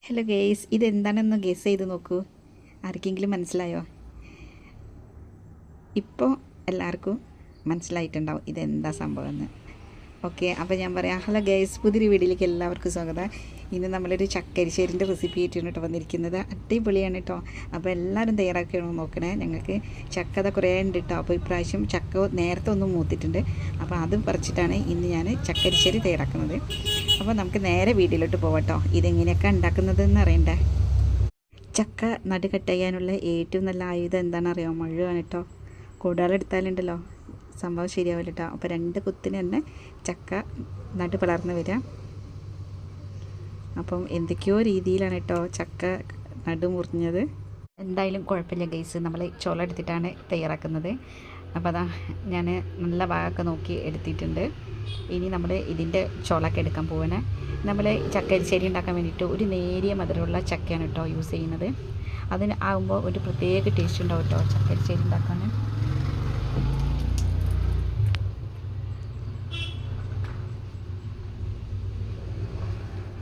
Hello guys, ഇതെന്താണെന്ന് guys ചെയ്ത് നോക്കൂ. ആർക്കെങ്കിലും മനസ്സിലായോ? ഇപ്പോൾ എല്ലാവർക്കും മനസ്സിലായിട്ടുണ്ടാവും ഇതെന്താ സംഭവമെന്ന്. ഓക്കെ, അപ്പോൾ ഞാൻ പറയാം. ഹലോ ഗേസ്, പുതിയൊരു വീഡിയോയിലേക്ക് എല്ലാവർക്കും സ്വാഗതം. ഇന്ന് നമ്മളൊരു ചക്കരിശ്ശേരിൻ്റെ റെസിപ്പി ആയിട്ടാണ് കേട്ടോ വന്നിരിക്കുന്നത്. അടിപൊളിയാണ് കേട്ടോ. അപ്പോൾ എല്ലാവരും തയ്യാറാക്കിയാണോ നോക്കണേ. ഞങ്ങൾക്ക് ചക്കത കുറേ ഉണ്ട് കേട്ടോ. അപ്പോൾ ഇപ്രാവശ്യം ചക്ക നേരത്തെ ഒന്നും മൂത്തിട്ടുണ്ട്. അപ്പോൾ അത് പറിച്ചിട്ടാണ് ഇന്ന് ഞാൻ ചക്കരിശ്ശേരി തയ്യാറാക്കുന്നത്. അപ്പോൾ നമുക്ക് നേരെ വീഡിയോയിലോട്ട് പോകട്ടോ. ഇതെങ്ങനെയൊക്കെ ഉണ്ടാക്കുന്നതെന്ന് അറിയണ്ടേ. ചക്ക നടു കട്ട് ചെയ്യാനുള്ള ഏറ്റവും നല്ല ആയുധം എന്താണെന്നറിയാമോ? മഴുവാണ് കേട്ടോ. കൂടാളെടുത്താലുണ്ടല്ലോ സംഭവം ശരിയാവില്ല കേട്ടോ. അപ്പോൾ 2 കുത്തിന് തന്നെ ചക്ക നടു പിളർന്ന് വരാം. അപ്പം എന്തൊക്കെയോ രീതിയിലാണ് കേട്ടോ ചക്ക നടു മുറിഞ്ഞത്. എന്തായാലും കുഴപ്പമില്ല ഗൈസ്, നമ്മൾ ചോള എടുത്തിട്ടാണ് തയ്യാറാക്കുന്നത്. അപ്പോൾ അതാ ഞാൻ നല്ല ഭാഗമൊക്കെ നോക്കി എടുത്തിട്ടുണ്ട്. ഇനി നമ്മൾ ഇതിൻ്റെ ചോളൊക്കെ എടുക്കാൻ പോവാണ്. നമ്മൾ ചക്കരിശ്ശേരി ഉണ്ടാക്കാൻ വേണ്ടിയിട്ട് ഒരു നേരിയ മധുരമുള്ള ചക്കയാണ് കേട്ടോ യൂസ് ചെയ്യുന്നത്. അതിന് ആകുമ്പോൾ ഒരു പ്രത്യേക ടേസ്റ്റ് ഉണ്ടാവും കേട്ടോ ചക്കരിശ്ശേരി ഉണ്ടാക്കാൻ.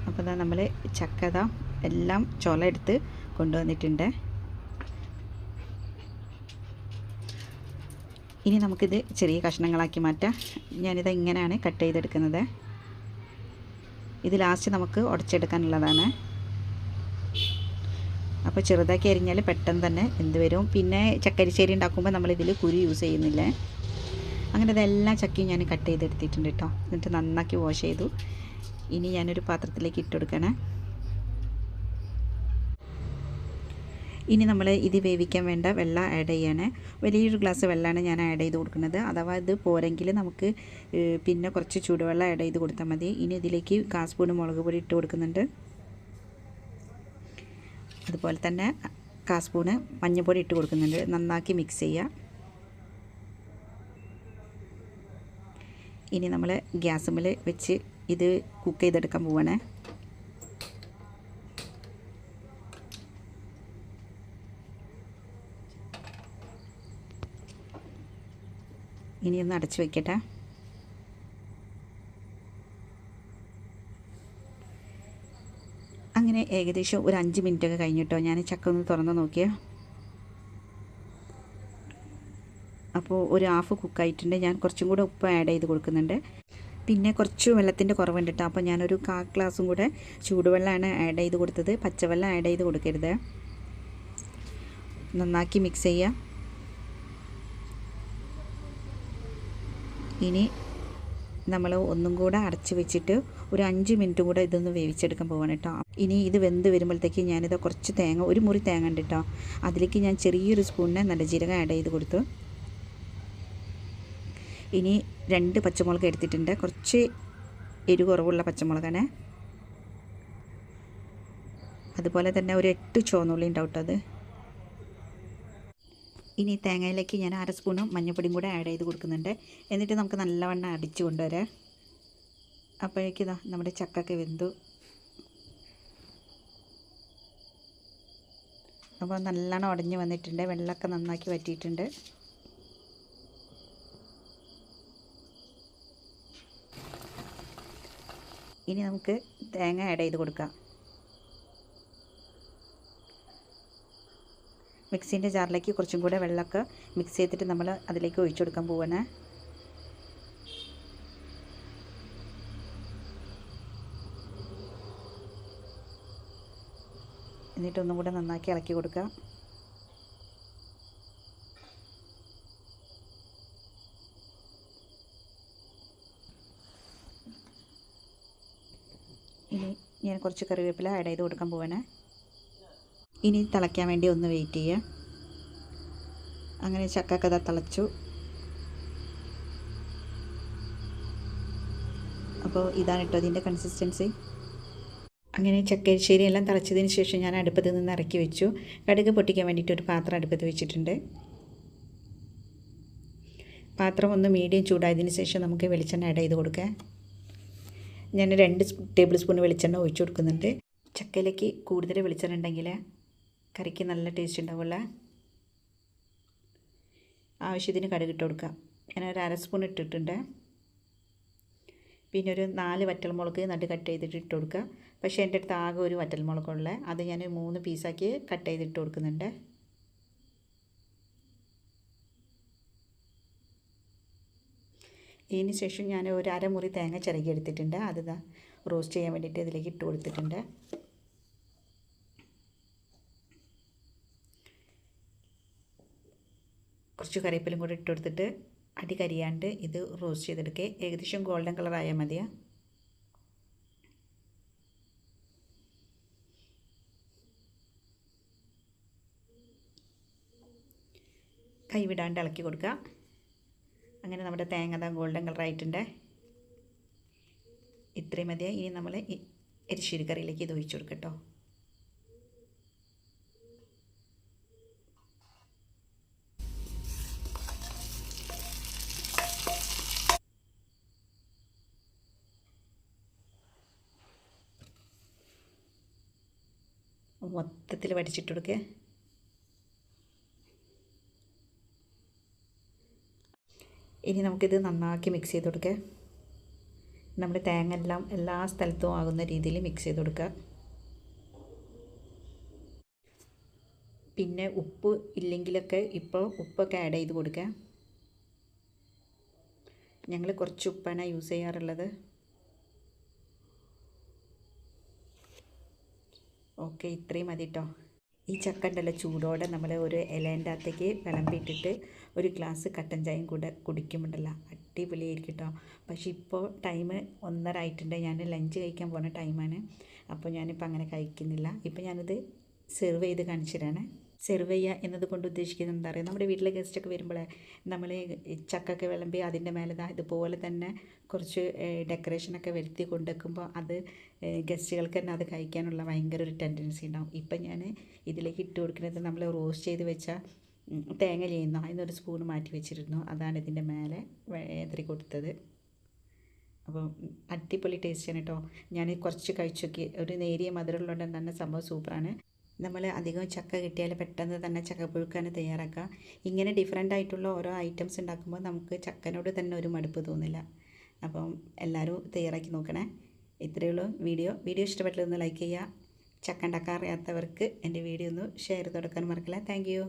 അപ്പോൾ നമ്മൾ ചക്കത എല്ലാം ചോള എടുത്ത് കൊണ്ടുവന്നിട്ടുണ്ട്. ഇനി നമുക്കിത് ചെറിയ കഷ്ണങ്ങളാക്കി മാറ്റാം. ഞാനിത് ഇങ്ങനെയാണ് കട്ട് ചെയ്തെടുക്കുന്നത്. ഇത് ലാസ്റ്റ് നമുക്ക് ഉടച്ചെടുക്കാനുള്ളതാണ്. അപ്പോൾ ചെറുതാക്കി അരിഞ്ഞാൽ പെട്ടെന്ന് തന്നെ എന്ത് വരും. പിന്നെ ചക്കരിശ്ശേരി ഉണ്ടാക്കുമ്പോൾ നമ്മളിതിൽ കുരു യൂസ് ചെയ്യുന്നില്ലേ. അങ്ങനെ ഇതെല്ലാം ചക്കയും ഞാൻ കട്ട് ചെയ്തെടുത്തിട്ടുണ്ട് കേട്ടോ. എന്നിട്ട് നന്നാക്കി വാഷ് ചെയ്തു. ഇനി ഞാനൊരു പാത്രത്തിലേക്ക് ഇട്ടുകൊടുക്കണേ. ഇനി നമ്മൾ ഇത് വേവിക്കാൻ വേണ്ട വെള്ളം ആഡ് ചെയ്യണേ. വലിയൊരു ഗ്ലാസ് വെള്ളമാണ് ഞാൻ ആഡ് ചെയ്ത് കൊടുക്കുന്നത്. അഥവാ ഇത് പോരെങ്കിൽ നമുക്ക് പിന്നെ കുറച്ച് ചൂടുവെള്ളം ആഡ് ചെയ്ത് കൊടുത്താൽ മതി. ഇനി ഇതിലേക്ക് 1/4 സ്പൂൺ മുളക് പൊടി ഇട്ട് കൊടുക്കുന്നുണ്ട്. അതുപോലെ തന്നെ 1/4 സ്പൂണ് മഞ്ഞൾപ്പൊടി ഇട്ട് കൊടുക്കുന്നുണ്ട്. നന്നാക്കി മിക്സ് ചെയ്യുക. ഇനി നമ്മൾ ഗ്യാസുമ്മൽ വെച്ച് ഇത് കുക്ക് ചെയ്തെടുക്കാൻ പോവാണ്. ഇനി ഒന്ന് അടച്ച് വയ്ക്കട്ടെ. അങ്ങനെ ഏകദേശം ഒരു 5 മിനിറ്റൊക്കെ കഴിഞ്ഞിട്ടോ ഞാൻ ചക്ക ഒന്ന് തുറന്ന് നോക്കിയാൽ. അപ്പോൾ ഒരു ഹാഫ് കുക്കായിട്ടുണ്ട്. ഞാൻ കുറച്ചും കൂടെ ഉപ്പ് ആഡ് ചെയ്ത് കൊടുക്കുന്നുണ്ട്. പിന്നെ കുറച്ച് വെള്ളത്തിൻ്റെ കുറവുണ്ട് കേട്ടോ. അപ്പോൾ ഞാനൊരു 1/4 ഗ്ലാസും കൂടെ ചൂടുവെള്ളമാണ് ആഡ് ചെയ്ത് കൊടുത്തത്. പച്ചവെള്ളം ആഡ് ചെയ്ത് കൊടുക്കരുത്. നന്നാക്കി മിക്സ് ചെയ്യുക. ഇനി നമ്മൾ ഒന്നും കൂടെ അടച്ച് വെച്ചിട്ട് ഒരു 5 മിനിറ്റ് കൂടെ ഇതൊന്ന് വേവിച്ചെടുക്കാൻ പോവാണ് കേട്ടോ. ഇനി ഇത് വെന്ത് വരുമ്പോഴത്തേക്ക് ഞാനിത് കുറച്ച് തേങ്ങ, ഒരു മുറി തേങ്ങ ഉണ്ട് കേട്ടോ. അതിലേക്ക് ഞാൻ ചെറിയൊരു സ്പൂണിന് നല്ല ജീരകം ആഡ് ചെയ്ത് കൊടുത്തു. ഇനി 2 പച്ചമുളക് എടുത്തിട്ടുണ്ട്. കുറച്ച് എരിവ് കുറവുള്ള പച്ചമുളകാണ്. അതുപോലെ തന്നെ ഒരു 8 ചുവന്നുള്ളി ഉണ്ടാവും കേട്ടോ. അത് ഇനി തേങ്ങയിലേക്ക് ഞാൻ 1/2 സ്പൂണും മഞ്ഞൾപ്പൊടിയും കൂടെ ആഡ് ചെയ്ത് കൊടുക്കുന്നുണ്ട്. എന്നിട്ട് നമുക്ക് നല്ലവണ്ണം അടിച്ച് കൊണ്ടുവരാം. അപ്പോഴേക്കും ഇതാ നമ്മുടെ ചക്കയൊക്കെ വെന്തു. അപ്പോൾ നല്ലോണം ഉടഞ്ഞ് വന്നിട്ടുണ്ട്. വെള്ളമൊക്കെ നന്നാക്കി വറ്റിയിട്ടുണ്ട്. ഇനി നമുക്ക് തേങ്ങ ആഡ് ചെയ്ത് കൊടുക്കാം. മിക്സീൻ്റെ ജാറിലേക്ക് കുറച്ചും കൂടെ വെള്ളമൊക്കെ മിക്സ് ചെയ്തിട്ട് നമ്മൾ അതിലേക്ക് ഒഴിച്ചു കൊടുക്കാൻ പോവാണ്. എന്നിട്ട് ഒന്നും കൂടെ നന്നാക്കി ഇളക്കി കൊടുക്കുക. ഇനി ഞാൻ കുറച്ച് കറിവേപ്പില ആഡ് ചെയ്ത് കൊടുക്കാൻ പോവാണ്. ഇനി തിളയ്ക്കാൻ വേണ്ടി ഒന്ന് വെയിറ്റ് ചെയ്യുക. അങ്ങനെ ചക്കക്കഥ തിളച്ചു. അപ്പോൾ ഇതാണ് കേട്ടോ ഇതിൻ്റെ കൺസിസ്റ്റൻസി. അങ്ങനെ ചക്കരിശ്ശേരി എല്ലാം തിളച്ചതിന് ശേഷം ഞാൻ അടുപ്പത്ത് നിന്ന് ഇറക്കി വെച്ചു. കടുക് പൊട്ടിക്കാൻ വേണ്ടിയിട്ട് ഒരു പാത്രം അടുപ്പത്ത് വെച്ചിട്ടുണ്ട്. പാത്രം ഒന്ന് മീഡിയം ചൂടായതിന് ശേഷം നമുക്ക് വെളിച്ചെണ്ണ ആഡ് ചെയ്ത് കൊടുക്കാം. ഞാൻ 2 ടേബിൾ സ്പൂൺ വെളിച്ചെണ്ണ ഒഴിച്ചു കൊടുക്കുന്നുണ്ട്. ചക്കയിലേക്ക് കൂടുതൽ വെളിച്ചെണ്ണ ഉണ്ടെങ്കിൽ കറിക്ക് നല്ല ടേസ്റ്റ് ഉണ്ടാവില്ല. ആവശ്യത്തിന് കടുക് ഇട്ട് കൊടുക്കാം. ഞാൻ ഒരു 1/2 സ്പൂൺ ഇട്ടിട്ടുണ്ട്. പിന്നെ ഒരു 4 വറ്റൽമുളക് നട്ട് കട്ട് ചെയ്തിട്ട് ഇട്ട് കൊടുക്കുക. പക്ഷേ എൻ്റെ അടുത്ത് ആകെ ഒരു വറ്റൽമുളകുള്ളത്, അത് ഞാൻ 3 പീസാക്കി കട്ട് ചെയ്തിട്ട് കൊടുക്കുന്നുണ്ട്. ഇതിന് ശേഷം ഞാൻ ഒരു അരമുറി തേങ്ങ ചിരകി എടുത്തിട്ടുണ്ട്. അത് റോസ്റ്റ് ചെയ്യാൻ വേണ്ടിയിട്ട് ഇതിലേക്ക് ഇട്ട് കൊടുത്തിട്ടുണ്ട്. കുറച്ച് കറിവേപ്പിലും കൂടി ഇട്ട് കൊടുത്തിട്ട് അടി കരിയാണ്ട് ഇത് റോസ്റ്റ് ചെയ്തെടുക്കുക. ഏകദേശം ഗോൾഡൻ കളറായാൽ മതിയാ. കൈവിടാണ്ട് ഇളക്കി കൊടുക്കുക. അങ്ങനെ നമ്മുടെ തേങ്ങ ഗോൾഡൻ കളറായിട്ടുണ്ട്. ഇത്രയും മതിയായി. ഇനി നമ്മൾ എരിശ്ശേരി കറിയിലേക്ക് ഇത് ഒഴിച്ചു കൊടുക്കട്ടോ. മൊത്തത്തിൽ വടിച്ചിട്ട് കൊടുക്കുക. ഇനി നമുക്കിത് നന്നാക്കി മിക്സ് ചെയ്ത് കൊടുക്കുക. നമ്മുടെ തേങ്ങ എല്ലാം എല്ലാ സ്ഥലത്തും ആകുന്ന രീതിയിൽ മിക്സ് ചെയ്ത് കൊടുക്കുക. പിന്നെ ഉപ്പ് ഇല്ലെങ്കിലൊക്കെ ഇപ്പോൾ ഉപ്പൊക്കെ ആഡ് ചെയ്ത് കൊടുക്കുക. ഞങ്ങൾ കുറച്ച് ഉപ്പാണ് യൂസ് ചെയ്യാറുള്ളത്. ഓക്കെ, ഇത്രയും മതി കേട്ടോ. ഈ ചക്ക ഉണ്ടല്ലോ, ചൂടോടെ നമ്മൾ ഒരു ഇലേൻ്റെ അകത്തേക്ക് വിളമ്പിയിട്ടിട്ട് ഒരു ഗ്ലാസ് കട്ടൻ ചായയും കൂടെ കുടിക്കുമ്പോണ്ടല്ലോ അടിപൊളിയായിരിക്കും കേട്ടോ. പക്ഷേ ഇപ്പോൾ ടൈം 1:30 ആയിട്ടുണ്ട്. ഞാൻ ലഞ്ച് കഴിക്കാൻ പോകുന്ന ടൈമാണ്. അപ്പോൾ ഞാനിപ്പോൾ അങ്ങനെ കഴിക്കുന്നില്ല. ഇപ്പോൾ ഞാനിത് സെർവ് ചെയ്ത് കാണിച്ചു തരാണ്. സെർവ് ചെയ്യുക എന്നതുകൊണ്ട് ഉദ്ദേശിക്കുന്നത് എന്താ പറയുക, നമ്മുടെ വീട്ടിലെ ഗസ്റ്റൊക്കെ വരുമ്പോൾ നമ്മൾ ചക്കൊക്കെ വിളമ്പി അതിൻ്റെ മേലെ ഇതുപോലെ തന്നെ കുറച്ച് ഡെക്കറേഷനൊക്കെ വരുത്തി കൊണ്ടുവെക്കുമ്പോൾ അത് ഗസ്റ്റുകൾക്ക് തന്നെ അത് കഴിക്കാനുള്ള ഭയങ്കര ഒരു ടെൻഡൻസി ഉണ്ടാവും. ഇപ്പം ഞാൻ ഇതിലേക്ക് ഇട്ട് കൊടുക്കുന്നത് നമ്മൾ റോസ്റ്റ് ചെയ്ത് വെച്ച തേങ്ങ ചെയ്യുന്നു, അതിനൊരു സ്പൂൺ മാറ്റി വെച്ചിരുന്നു. അതാണ് ഇതിൻ്റെ മേലെ എതിരി കൊടുത്തത്. അപ്പോൾ അടിപൊളി ടേസ്റ്റാണ് കേട്ടോ. ഞാൻ കുറച്ച് കഴിച്ചു നോക്കി, ഒരു നേരിയ മധുരമുള്ളതുകൊണ്ട് തന്നെ സംഭവം സൂപ്പറാണ്. നമ്മൾ അധികം ചക്ക കിട്ടിയാൽ പെട്ടെന്ന് തന്നെ ചക്കപ്പുഴുക്കാൻ തയ്യാറാക്കുക. ഇങ്ങനെ ഡിഫറെൻ്റ് ആയിട്ടുള്ള ഓരോ ഐറ്റംസ് ഉണ്ടാക്കുമ്പോൾ നമുക്ക് ചക്കനോട് തന്നെ ഒരു മടുപ്പ് തോന്നില്ല. അപ്പം എല്ലാവരും തയ്യാറാക്കി നോക്കണേ. ഇത്രയേ ഉള്ളൂ വീഡിയോ ഇഷ്ടപ്പെട്ടതൊന്ന് ലൈക്ക് ചെയ്യുക. ചക്ക ഉണ്ടാക്കാൻ അറിയാത്തവർക്ക് എൻ്റെ വീഡിയോ ഒന്ന് ഷെയർ ചെയ്ത് കൊടുക്കാൻ മറക്കില്ല. Thank you.